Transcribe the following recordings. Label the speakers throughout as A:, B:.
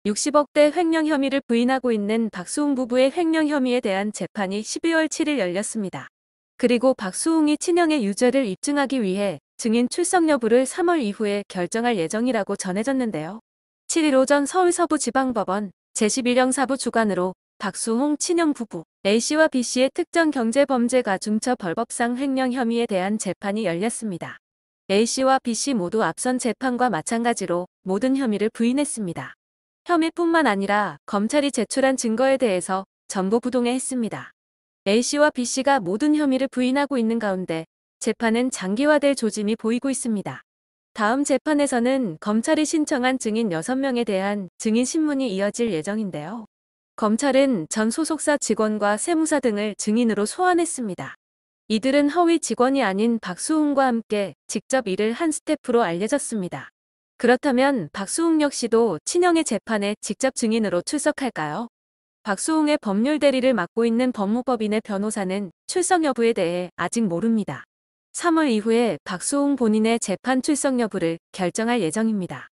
A: 60억대 횡령 혐의를 부인하고 있는 박수홍 부부의 횡령 혐의에 대한 재판이 12월 7일 열렸습니다. 그리고 박수홍이 친형의 유죄를 입증하기 위해 증인 출석 여부를 3월 이후에 결정할 예정이라고 전해졌는데요. 7일 오전 서울서부지방법원 제11형 사부 주관으로 박수홍 친형 부부 A씨와 B씨의 특정 경제범죄가중처 벌법상 횡령 혐의에 대한 재판이 열렸습니다. A씨와 B씨 모두 앞선 재판과 마찬가지로 모든 혐의를 부인했습니다. 혐의뿐만 아니라 검찰이 제출한 증거에 대해서 전부 부동의했습니다. A씨와 B씨가 모든 혐의를 부인하고 있는 가운데 재판은 장기화될 조짐이 보이고 있습니다. 다음 재판에서는 검찰이 신청한 증인 6명에 대한 증인 신문이 이어질 예정인데요. 검찰은 전 소속사 직원과 세무사 등을 증인으로 소환했습니다. 이들은 허위 직원이 아닌 박수홍과 함께 직접 일을 한 스태프로 알려졌습니다. 그렇다면 박수홍 역시도 친형의 재판에 직접 증인으로 출석할까요? 박수홍의 법률 대리를 맡고 있는 법무법인의 변호사는 출석 여부에 대해 아직 모릅니다. 3월 이후에 박수홍 본인의 재판 출석 여부를 결정할 예정입니다.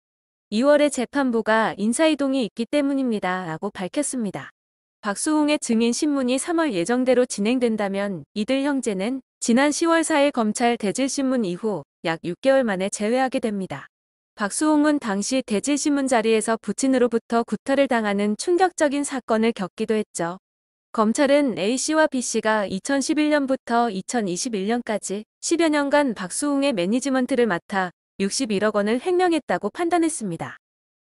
A: 2월에 재판부가 인사이동이 있기 때문입니다. 라고 밝혔습니다. 박수홍의 증인 신문이 3월 예정대로 진행된다면 이들 형제는 지난 10월 4일 검찰 대질신문 이후 약 6개월 만에 재회하게 됩니다. 박수홍은 당시 대질신문 자리에서 부친으로부터 구타를 당하는 충격적인 사건을 겪기도 했죠. 검찰은 A씨와 B씨가 2011년부터 2021년까지 10여 년간 박수홍의 매니지먼트를 맡아 61억 원을 횡령했다고 판단했습니다.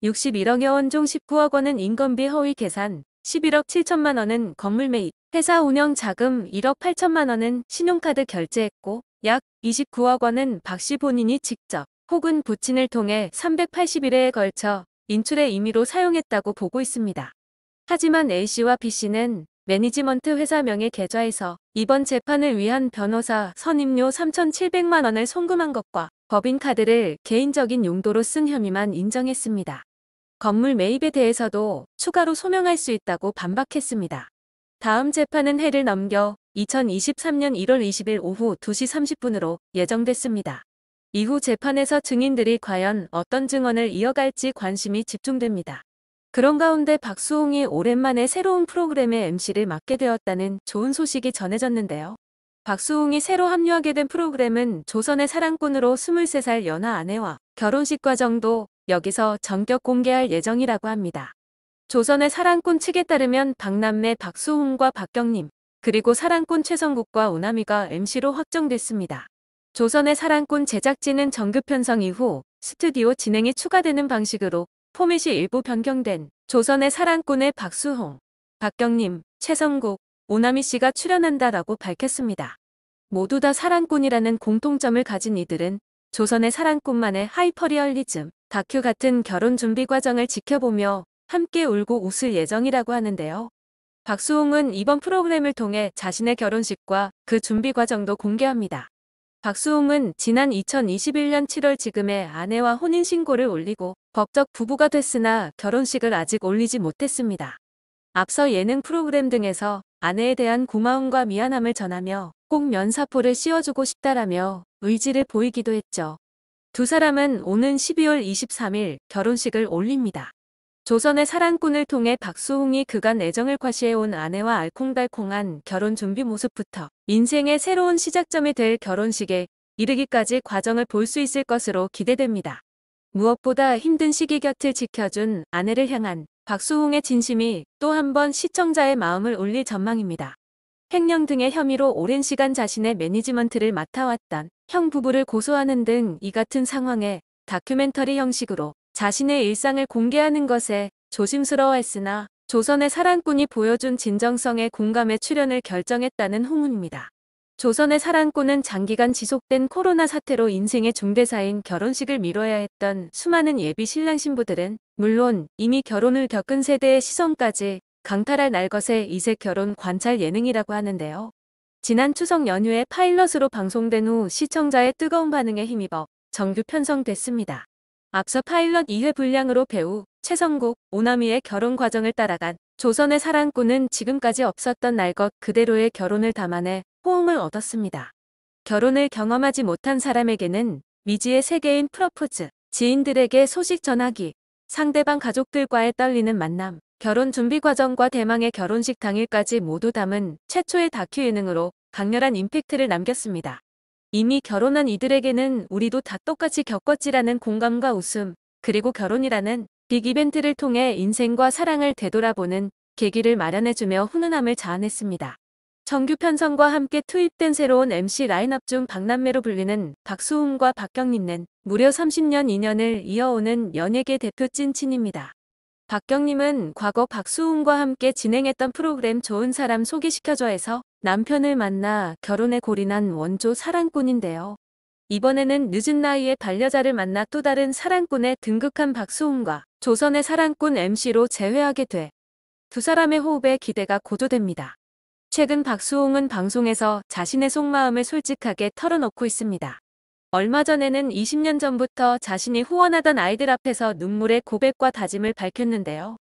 A: 61억여 원 중 19억 원은 인건비 허위 계산, 11억 7천만 원은 건물 매입, 회사 운영 자금 1억 8천만 원은 신용카드 결제했고 약 29억 원은 박씨 본인이 직접 혹은 부친을 통해 381회에 걸쳐 인출의 임의로 사용했다고 보고 있습니다. 하지만 A씨와 B씨는 매니지먼트 회사 명의 계좌에서 이번 재판을 위한 변호사 선임료 3,700만 원을 송금한 것과 법인카드를 개인적인 용도로 쓴 혐의만 인정했습니다. 건물 매입에 대해서도 추가로 소명할 수 있다고 반박했습니다. 다음 재판은 해를 넘겨 2023년 1월 20일 오후 2시 30분으로 예정됐습니다. 이후 재판에서 증인들이 과연 어떤 증언을 이어갈지 관심이 집중됩니다. 그런 가운데 박수홍이 오랜만에 새로운 프로그램의 MC를 맡게 되었다는 좋은 소식이 전해졌는데요. 박수홍이 새로 합류하게 된 프로그램은 조선의 사랑꾼으로 23살 연하 아내와 결혼식 과정도 여기서 전격 공개할 예정이라고 합니다. 조선의 사랑꾼 측에 따르면 박남매 박수홍과 박경림 그리고 사랑꾼 최성국과 오나미가 MC로 확정됐습니다. 조선의 사랑꾼 제작진은 정규 편성 이후 스튜디오 진행이 추가되는 방식으로 포맷이 일부 변경된 조선의 사랑꾼의 박수홍, 박경림, 최성국, 오나미 씨가 출연한다라고 밝혔습니다. 모두 다 사랑꾼이라는 공통점을 가진 이들은 조선의 사랑꾼만의 하이퍼리얼리즘, 다큐 같은 결혼 준비 과정을 지켜보며 함께 울고 웃을 예정이라고 하는데요. 박수홍은 이번 프로그램을 통해 자신의 결혼식과 그 준비 과정도 공개합니다. 박수홍은 지난 2021년 7월 지금의 아내와 혼인신고를 올리고 법적 부부가 됐으나 결혼식을 아직 올리지 못했습니다. 앞서 예능 프로그램 등에서 아내에 대한 고마움과 미안함을 전하며 꼭 면사포를 씌워주고 싶다라며 의지를 보이기도 했죠. 두 사람은 오는 12월 23일 결혼식을 올립니다. 조선의 사랑꾼을 통해 박수홍이 그간 애정을 과시해온 아내와 알콩달콩한 결혼 준비 모습부터 인생의 새로운 시작점이 될 결혼식에 이르기까지 과정을 볼 수 있을 것으로 기대됩니다. 무엇보다 힘든 시기 곁을 지켜준 아내를 향한 박수홍의 진심이 또 한 번 시청자의 마음을 울릴 전망입니다. 횡령 등의 혐의로 오랜 시간 자신의 매니지먼트를 맡아왔던 형 부부를 고소하는 등 이 같은 상황에 다큐멘터리 형식으로 자신의 일상을 공개하는 것에 조심스러워했으나 조선의 사랑꾼이 보여준 진정성에 공감해 출연을 결정했다는 후문입니다. 조선의 사랑꾼은 장기간 지속된 코로나 사태로 인생의 중대사인 결혼식을 미뤄야 했던 수많은 예비 신랑 신부들은 물론 이미 결혼을 겪은 세대의 시선까지 강탈할 날것의 이색 결혼 관찰 예능이라고 하는데요. 지난 추석 연휴에 파일럿으로 방송된 후 시청자의 뜨거운 반응에 힘입어 정규 편성됐습니다. 앞서 파일럿 2회 분량으로 배우 최성국, 오나미의 결혼 과정을 따라간 조선의 사랑꾼은 지금까지 없었던 날 것 그대로의 결혼을 담아내 호응을 얻었습니다. 결혼을 경험하지 못한 사람에게는 미지의 세계인 프러포즈, 지인들에게 소식 전하기, 상대방 가족들과의 떨리는 만남, 결혼 준비 과정과 대망의 결혼식 당일까지 모두 담은 최초의 다큐 예능으로 강렬한 임팩트를 남겼습니다. 이미 결혼한 이들에게는 우리도 다 똑같이 겪었지라는 공감과 웃음, 그리고 결혼이라는 빅 이벤트를 통해 인생과 사랑을 되돌아보는 계기를 마련해주며 훈훈함을 자아냈습니다. 정규 편성과 함께 투입된 새로운 MC 라인업 중 박남매로 불리는 박수홍과 박경림은 무려 30년 인연을 이어오는 연예계 대표 찐친입니다. 박경림은 과거 박수홍과 함께 진행했던 프로그램 좋은 사람 소개시켜줘에서 남편을 만나 결혼에 골인한 원조 사랑꾼인데요. 이번에는 늦은 나이에 반려자를 만나 또 다른 사랑꾼에 등극한 박수홍과 조선의 사랑꾼 MC로 재회하게 돼 두 사람의 호흡에 기대가 고조됩니다. 최근 박수홍은 방송에서 자신의 속마음을 솔직하게 털어놓고 있습니다. 얼마 전에는 20년 전부터 자신이 후원하던 아이들 앞에서 눈물의 고백과 다짐을 밝혔는데요.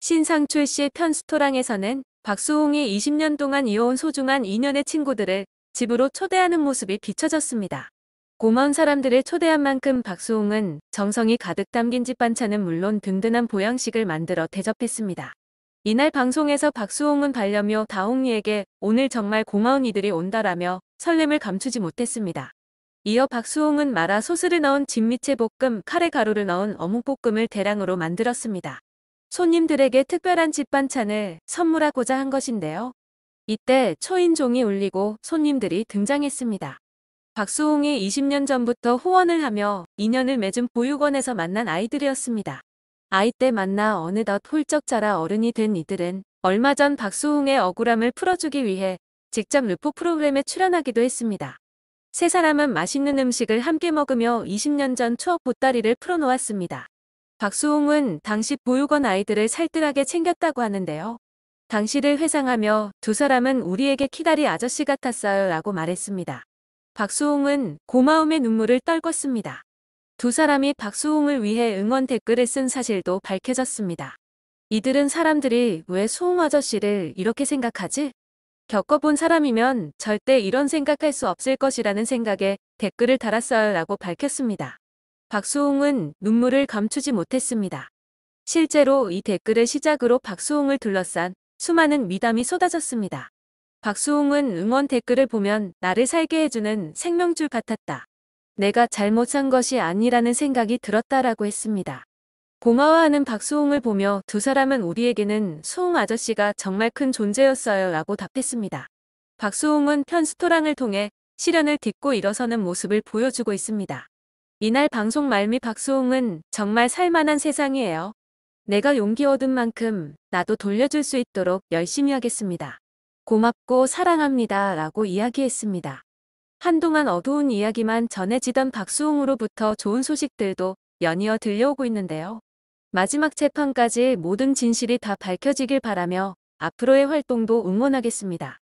A: 신상출 씨 편스토랑에서는 박수홍이 20년 동안 이어온 소중한 인연의 친구들을 집으로 초대하는 모습이 비춰졌습니다. 고마운 사람들을 초대한 만큼 박수홍은 정성이 가득 담긴 집 반찬은 물론 든든한 보양식을 만들어 대접했습니다. 이날 방송에서 박수홍은 반려묘 다홍이에게 오늘 정말 고마운 이들이 온다라며 설렘을 감추지 못했습니다. 이어 박수홍은 마라 소스를 넣은 진미채 볶음, 카레 가루를 넣은 어묵볶음을 대량으로 만들었습니다. 손님들에게 특별한 집 반찬을 선물하고자 한 것인데요. 이때 초인종이 울리고 손님들이 등장했습니다. 박수홍이 20년 전부터 후원을 하며 인연을 맺은 보육원에서 만난 아이들이었습니다. 아이 때 만나 어느덧 훌쩍 자라 어른이 된 이들은 얼마 전 박수홍의 억울함을 풀어주기 위해 직접 르포 프로그램에 출연하기도 했습니다. 세 사람은 맛있는 음식을 함께 먹으며 20년 전 추억 보따리를 풀어놓았습니다. 박수홍은 당시 보육원 아이들을 살뜰하게 챙겼다고 하는데요. 당시를 회상하며 두 사람은 우리에게 키다리 아저씨 같았어요 라고 말했습니다. 박수홍은 고마움의 눈물을 떨궜습니다. 두 사람이 박수홍을 위해 응원 댓글을 쓴 사실도 밝혀졌습니다. 이들은 사람들이 왜 수홍 아저씨를 이렇게 생각하지? 겪어본 사람이면 절대 이런 생각할 수 없을 것이라는 생각에 댓글을 달았어요 라고 밝혔습니다. 박수홍은 눈물을 감추지 못했습니다. 실제로 이 댓글을 시작으로 박수홍을 둘러싼 수많은 미담이 쏟아졌습니다. 박수홍은 응원 댓글을 보면 나를 살게 해주는 생명줄 같았다. 내가 잘못 산 것이 아니라는 생각이 들었다라고 했습니다. 고마워하는 박수홍을 보며 두 사람은 우리에게는 수홍 아저씨가 정말 큰 존재였어요 라고 답했습니다. 박수홍은 편스토랑을 통해 시련을 딛고 일어서는 모습을 보여주고 있습니다. 이날 방송 말미 박수홍은 정말 살만한 세상이에요. 내가 용기 얻은 만큼 나도 돌려줄 수 있도록 열심히 하겠습니다. 고맙고 사랑합니다 라고 이야기했습니다. 한동안 어두운 이야기만 전해지던 박수홍으로부터 좋은 소식들도 연이어 들려오고 있는데요. 마지막 재판까지 모든 진실이 다 밝혀지길 바라며 앞으로의 활동도 응원하겠습니다.